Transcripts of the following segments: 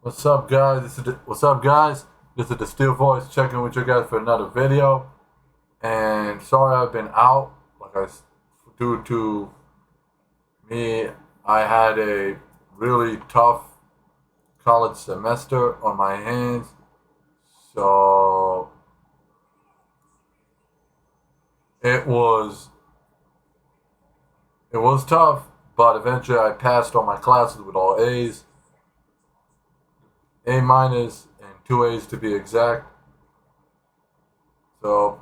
What's up, guys? What's up, guys? This is the Steel Voice checking with you guys for another video. And sorry I've been out. Due to me, I had a really tough college semester on my hands. So it was it was tough, but eventually I passed all my classes with all A's, A minus, and two A's to be exact. So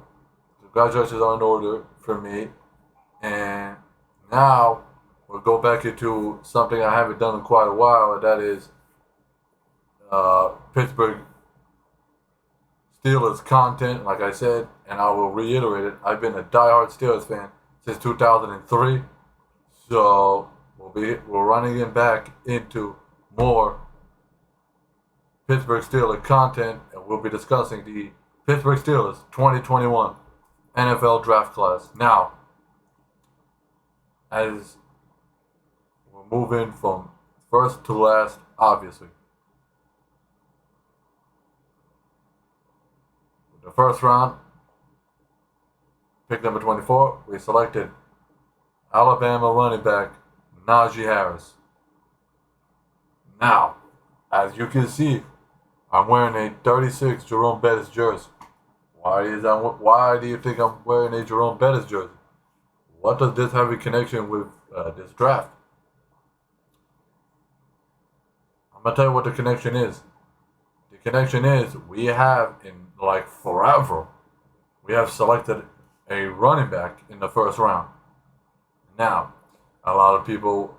congratulations are in order for me. And now we'll go back into something I haven't done in quite a while, and that is Pittsburgh Steelers content. Like I said, and I will reiterate it, I've been a diehard Steelers fan since 2003. So we're running it back into more Pittsburgh Steelers content, and we'll be discussing the Pittsburgh Steelers 2021 NFL Draft Class. Now, as we're moving from first to last, obviously. The first round, pick number 24, we selected Alabama running back Najee Harris. Now, as you can see, I'm wearing a 36 Jerome Bettis jersey. Why do you think I'm wearing a Jerome Bettis jersey? What does this have a connection with this draft? I'm going to tell you what the connection is. The connection is we have, in like forever, we have selected a running back in the first round. Now, a lot of Steelers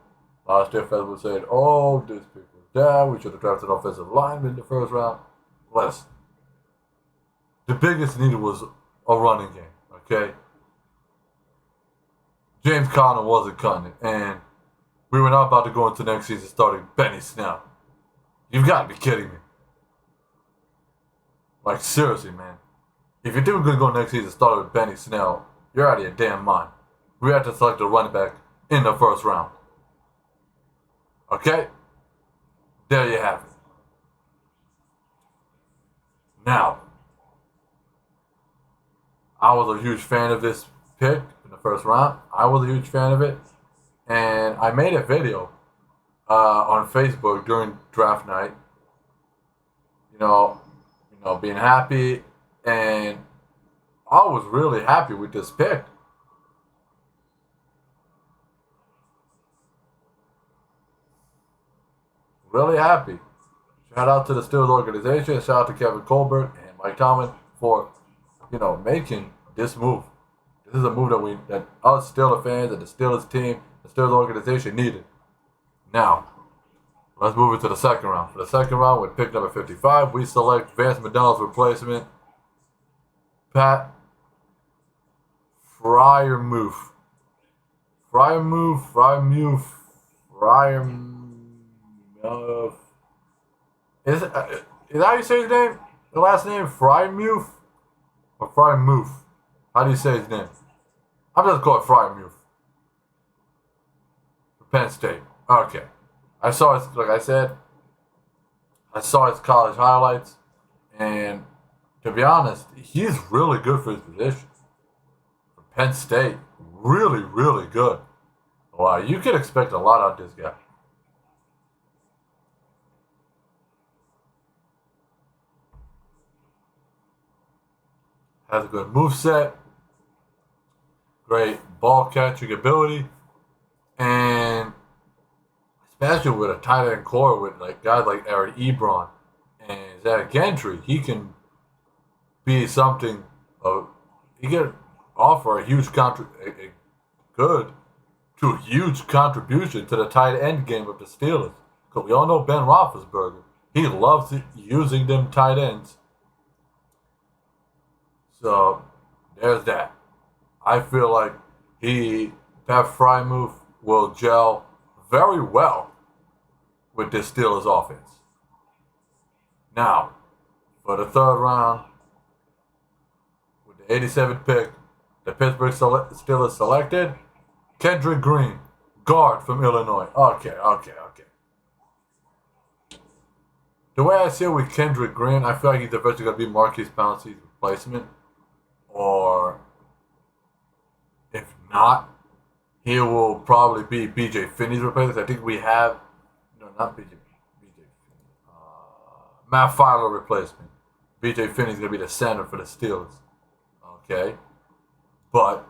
fans will say, oh, this pick was down, we should have drafted an offensive lineman in the first round. Listen, the biggest need was a running game, okay? James Conner wasn't cutting it, and we were not about to go into next season starting Benny Snell. You've got to be kidding me. Like, seriously, man. If you think we're going to go next season starting with Benny Snell, you're out of your damn mind. We had to select a running back in the first round. Okay? There you have it. Now, I was a huge fan of this pick in the first round. I was a huge fan of it. And I made a video on Facebook during draft night. Being happy. And I was really happy with this pick. Really happy. Shout out to the Steelers organization. Shout out to Kevin Colbert and Mike Tomlin for, making this move. This is a move that us Steelers fans and the Steelers team, the Steelers organization needed. Now, let's move into the second round. For the second round, with pick number 55, we select Vance McDonald's replacement, Pat Freiermuth. Freiermuth. Is that how you say his name? The last name, Freiermuth? Or Freiermuth? How do you say his name? I'm just calling it Freiermuth. Penn State. Okay. I saw his, like I said, I saw his college highlights, and to be honest, he's really good for his position. For Penn State, really, really good. Wow, you can expect a lot out of this guy. Has a good moveset, great ball catching ability, and especially with a tight end core with like guys like Eric Ebron and Zach Gentry, he can be something. He can offer a huge huge contribution to the tight end game of the Steelers. Because we all know Ben Roethlisberger, he loves using them tight ends. So there's that. I feel like Pat Freiermuth will gel very well with this Steelers offense. Now, for the third round, with the 87th pick, the Pittsburgh Steelers selected Kendrick Green, guard from Illinois. Okay. the way I see it with Kendrick Green, I feel like he's eventually going to be Marquise Pouncey's replacement. Or if not, he will probably be BJ Finney's replacement. I think we have, no, not BJ Matt Filer replacement. BJ Finney's going to be the center for the Steelers. Okay? But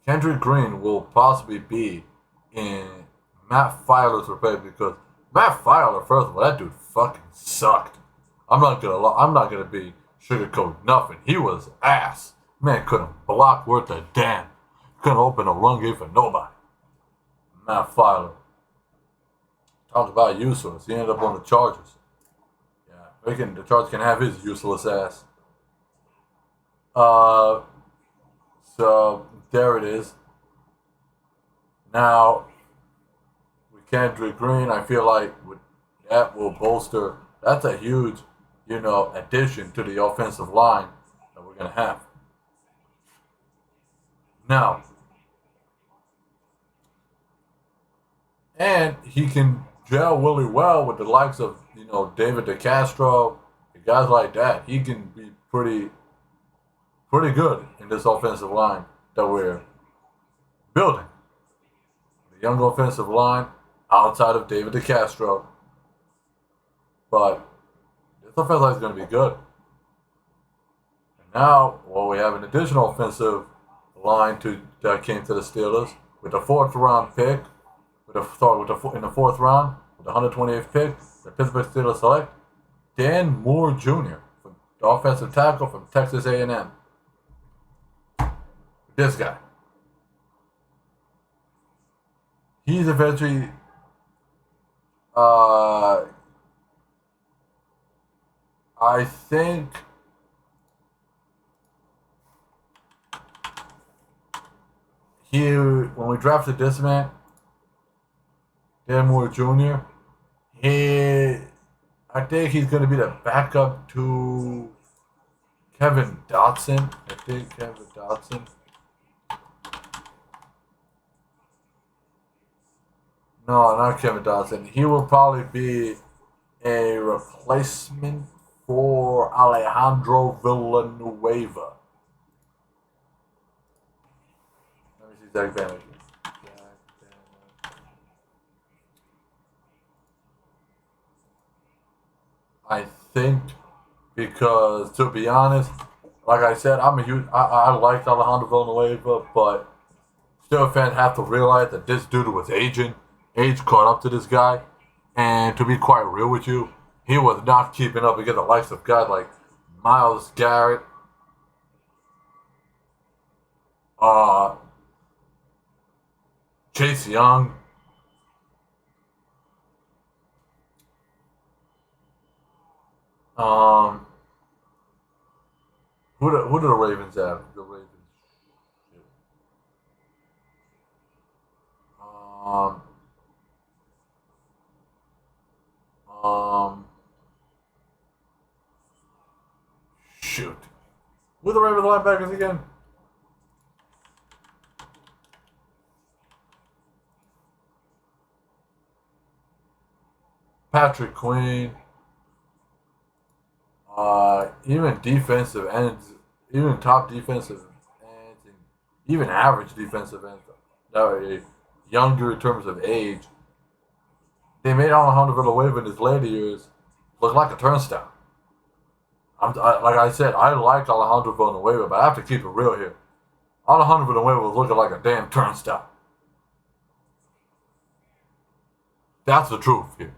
Kendrick Green will possibly be in Matt Filer's replacement because Matt Filer, first of all, that dude fucking sucked. I'm not gonna be sugarcoat nothing. He was ass. Man couldn't block worth a damn. Couldn't open a run game for nobody. Matt Filer. Talk about useless. He ended up on the Chargers. Yeah, the Chargers can have his useless ass. So there it is. Now, with Kendrick Green, I feel like that will bolster. That's a huge, addition to the offensive line that we're gonna have. Now, and he can gel really well with the likes of David DeCastro, guys like that. He can be pretty good in this offensive line that we're building. The young offensive line outside of David DeCastro. But this offensive line is going to be good. And now, we have an additional offensive line that came to the Steelers with the fourth round pick, in the fourth round, with the 128th pick, the Pittsburgh Steelers select Dan Moore Jr., the offensive tackle from Texas A&M. This guy. He's eventually I think when we drafted this man, Dan Moore Jr., I think he's going to be the backup to Kevin Dotson. No, not Kevin Dotson. He will probably be a replacement for Alejandro Villanueva. Let me see Zach Banner. I think because, to be honest, like I said, I liked Alejandro Villanueva, but still fans have to realize that this dude was aging. Age caught up to this guy, and to be quite real with you, he was not keeping up against the likes of guys like Myles Garrett, Chase Young, who do the Ravens have? The Ravens. Um, Shoot. Who are the Ravens linebackers again? Patrick Queen. Even defensive ends, even top defensive ends, and even average defensive ends that are younger in terms of age. They made Alejandro Villanueva in his later years look like a turnstile. Like I said, I like Alejandro Villanueva, but I have to keep it real here. Alejandro Villanueva was looking like a damn turnstile. That's the truth here.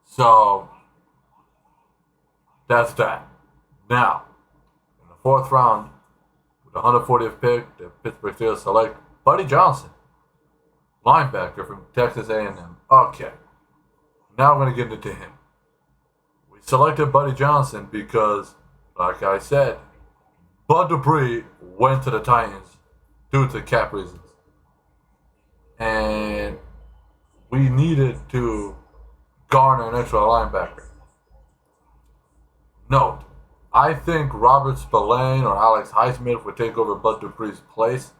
So, that's that. Now, in the fourth round, with the 140th pick, the Pittsburgh Steelers select Buddy Johnson, linebacker from Texas A&M. Okay, now we're going to get into him. We selected Buddy Johnson because, like I said, Bud Dupree went to the Titans due to cap reasons. And we needed to garner an extra linebacker. Note, I think Robert Spillane or Alex Highsmith would take over Bud Dupree's place.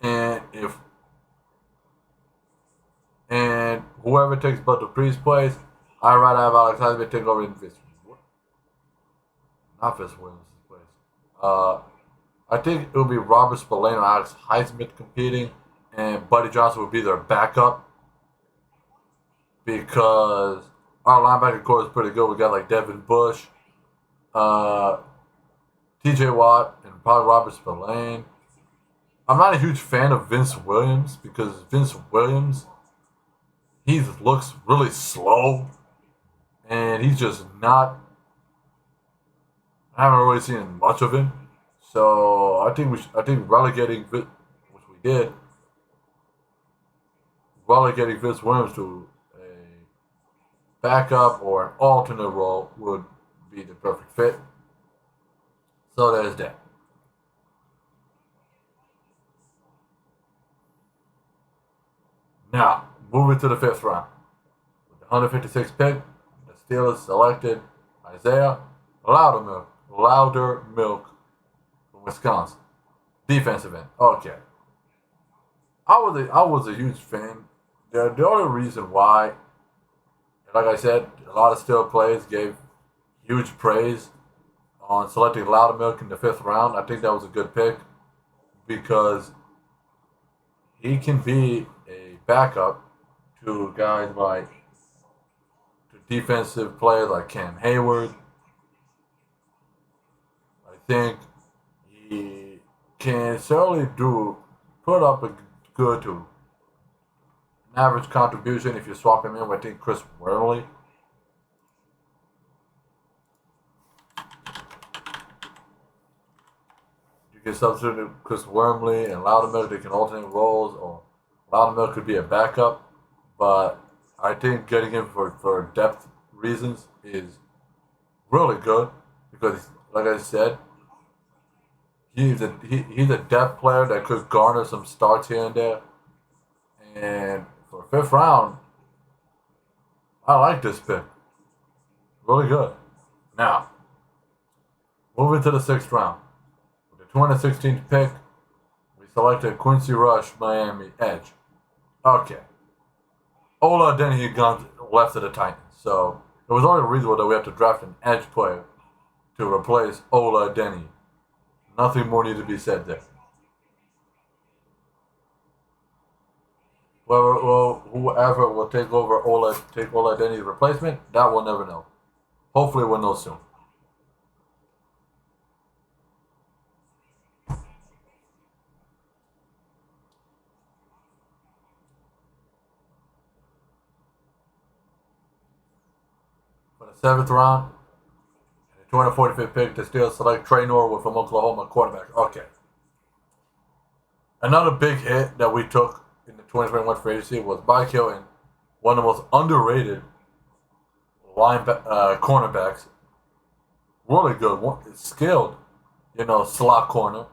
And And whoever takes Bud Dupree's place, I'd rather have Alex Heisman take over than Vince. Not Vince Williams' place. I think it will be Robert Spillane or Alex Heisman competing, and Buddy Johnson would be their backup because our linebacker core is pretty good. We got like Devin Bush, T.J. Watt, and probably Robert Spillane. I'm not a huge fan of Vince Williams because Vince Williams, he looks really slow, and he's just not. I haven't really seen much of him, so I think relegating which we did, relegating Vince Williams to a backup or an alternate role would be the perfect fit. So there's that. Now, moving to the fifth round. With the 156th pick, the Steelers selected Isaiah Loudermilk from Wisconsin. Defensive end. Okay. I was a huge fan. The only reason why, like I said, a lot of Steelers players gave huge praise on selecting Loudermilk in the fifth round. I think that was a good pick because he can be a backup to guys like to defensive players like Cam Hayward. I think he can certainly put up a good to an average contribution if you swap him in with I think Chris Wormley. You can substitute Chris Wormley and Loudermilk. They can alternate roles, or Loudermilk could be a backup. But I think getting him for depth reasons is really good because, like I said, he's a depth player that could garner some starts here and there. And for fifth round, I like this pick. Really good. Now, moving to the sixth round. With the 216th pick, we selected Quincy Rush, Miami Edge. Okay. Ola Denny had gone left to the Titans, so it was only reasonable that we have to draft an edge player to replace Ola Denny. Nothing more needs to be said there. Whoever will take Ola Denny's replacement, that we'll never know. Hopefully we'll know soon. For the seventh round, the 245th pick, the Steelers select Trey Norwood from Oklahoma, quarterback. Okay. Another big hit that we took in the 2021 free agency was Mike Hilton, one of the most underrated cornerbacks. Really good, skilled, slot corner. In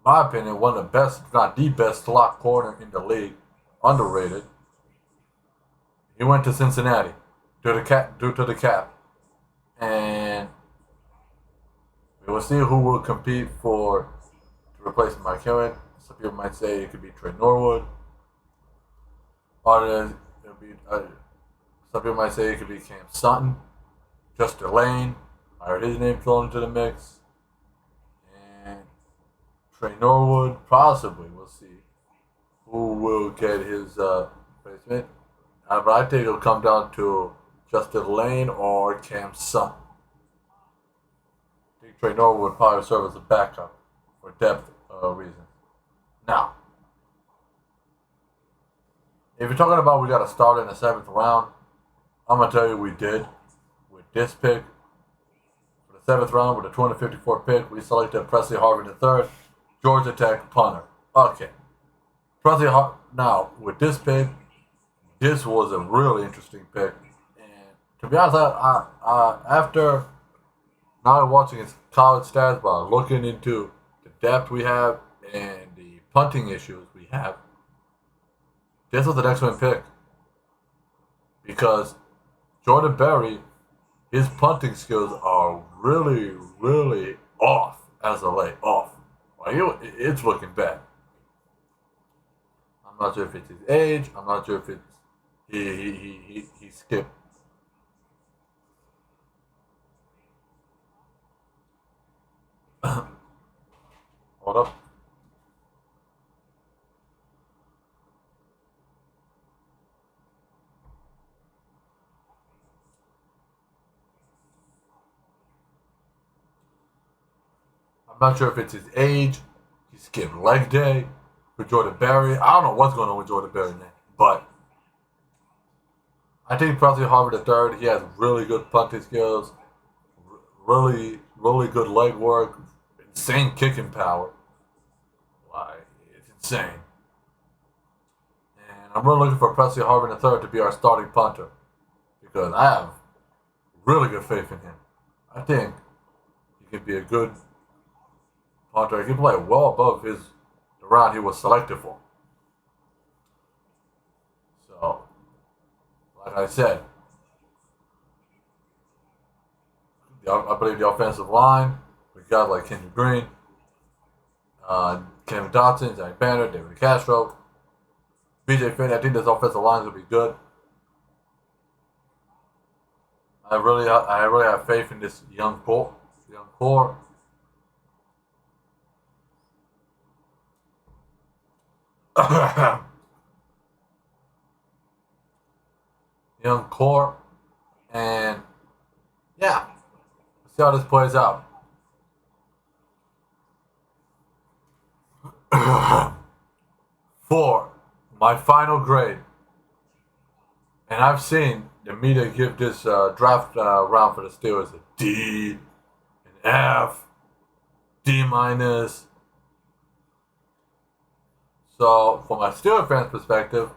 my opinion, one of the best, if not the best, slot corner in the league. Underrated. He went to Cincinnati due to the cap, and we will see who will compete to replace Mike Hilton. Some people might say it could be Trey Norwood. Some people might say it could be Cam Sutton, Justin Lane. I heard his name thrown into the mix, and Trey Norwood possibly. We'll see who will get his replacement. But I think it'll come down to Justin Lane or Cam Sutton. I think Trey Norwood would probably serve as a backup for depth reasons. Now, if you're talking about we got to start in the seventh round, I'm going to tell you we did. With this pick, for the seventh round, with the 254th pick, we selected Presley Harvin III, Georgia Tech punter. Okay. Now, with this pick, this was a really interesting pick. And to be honest, after not watching his college stats, but looking into the depth we have and the punting issues we have, this was an excellent pick. Because Jordan Berry, his punting skills are really, really off as of late. Off. Like, it's looking bad. I'm I'm not sure if it's his age. I'm not sure if it's he skipped. Hold up. I'm not sure if it's his age. He skipped leg day for Jordan Berry. I don't know what's going on with Jordan Berry, man. But I think Presley Harvard III, he has really good punting skills, really good leg work, insane kicking power. Like, it's insane. And I'm really looking for Presley Harvard III to be our starting punter because I have really good faith in him. I think he can be a good punter. He can play well above the round he was selected for. So, like I said, I believe the offensive line, we got like Kenny Green, Kevin Dotson, Zach Banner, David Castro, BJ Finn. I think this offensive line will be good. I really have faith in this young core. Young core, and yeah, let's see how this plays out. For my final grade, and I've seen the media give this draft round for the Steelers a D, an F, D minus. So, from my Steelers fans' perspective,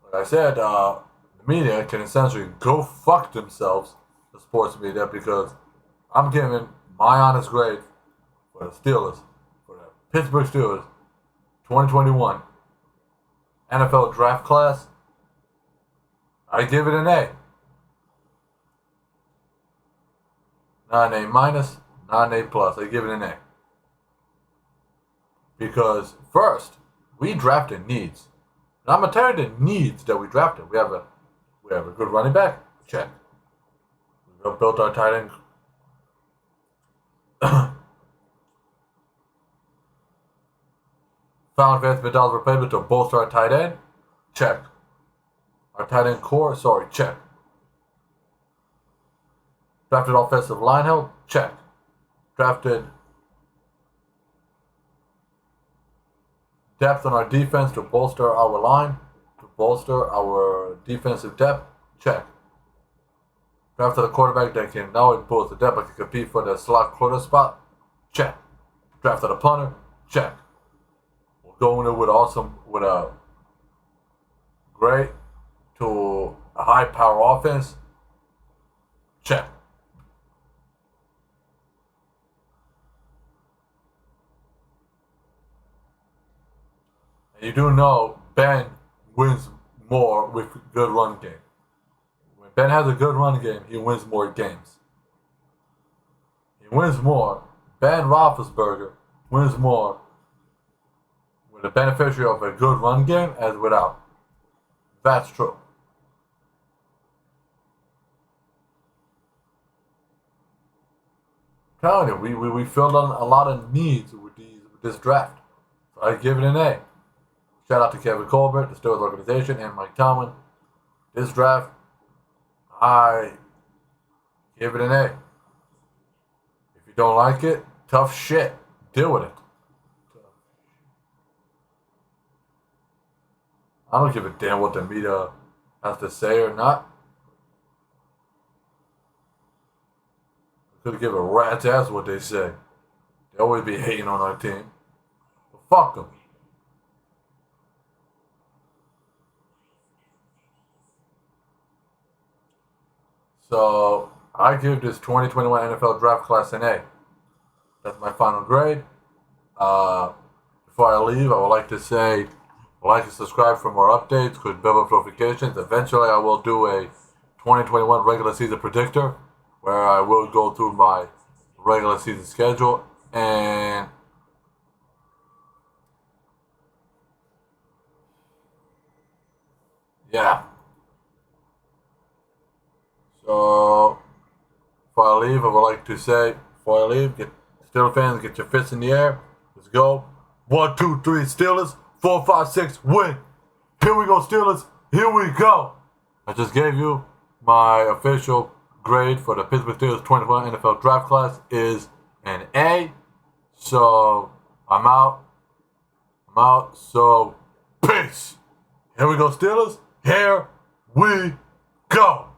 like I said, the media can essentially go fuck themselves, the sports media, because I'm giving my honest grade for the Steelers, for the Pittsburgh Steelers, 2021 NFL draft class. I give it an A. Not an A minus, not an A plus. I give it an A. Because first, we drafted needs. And I'm gonna tell you the needs that we drafted. We have a good running back, check. We built our tight end. Found Vance McDonald's replacement to bolster our tight end, check. Our tight end core, check. Drafted offensive line help, check. Drafted depth on our defense to bolster our line, to bolster our defensive depth, check. Drafted a quarterback that can not only bolster depth but can compete for the slot quarter spot, check. Drafted a punter, check. We're going in with a great to a high power offense, check. And you do know Ben wins more with good run game. When Ben has a good run game, he wins more games. He wins more. Ben Roethlisberger wins more with the beneficiary of a good run game as without. That's true. I'm telling you, we filled on a lot of needs with this draft. So I give it an A. Shout out to Kevin Colbert, the Steelers organization, and Mike Tomlin. This draft, I give it an A. If you don't like it, tough shit. Deal with it. I don't give a damn what the media has to say or not. I could give a rat's ass what they say. They always be hating on our team. But fuck them. So I give this 2021 NFL Draft Class an A. That's my final grade. Before I leave, I would like to say, like and subscribe for more updates, click bell notifications. Eventually, I will do a 2021 regular season predictor, where I will go through my regular season schedule and Yeah. So, before I leave, I would like to say, before I leave, Steelers fans, get your fists in the air. Let's go. 1, 2, 3, Steelers. 4, 5, 6, win. Here we go, Steelers. Here we go. I just gave you my official grade for the Pittsburgh Steelers 2021 NFL draft class is an A. So, I'm out. So, peace. Here we go, Steelers. Here we go.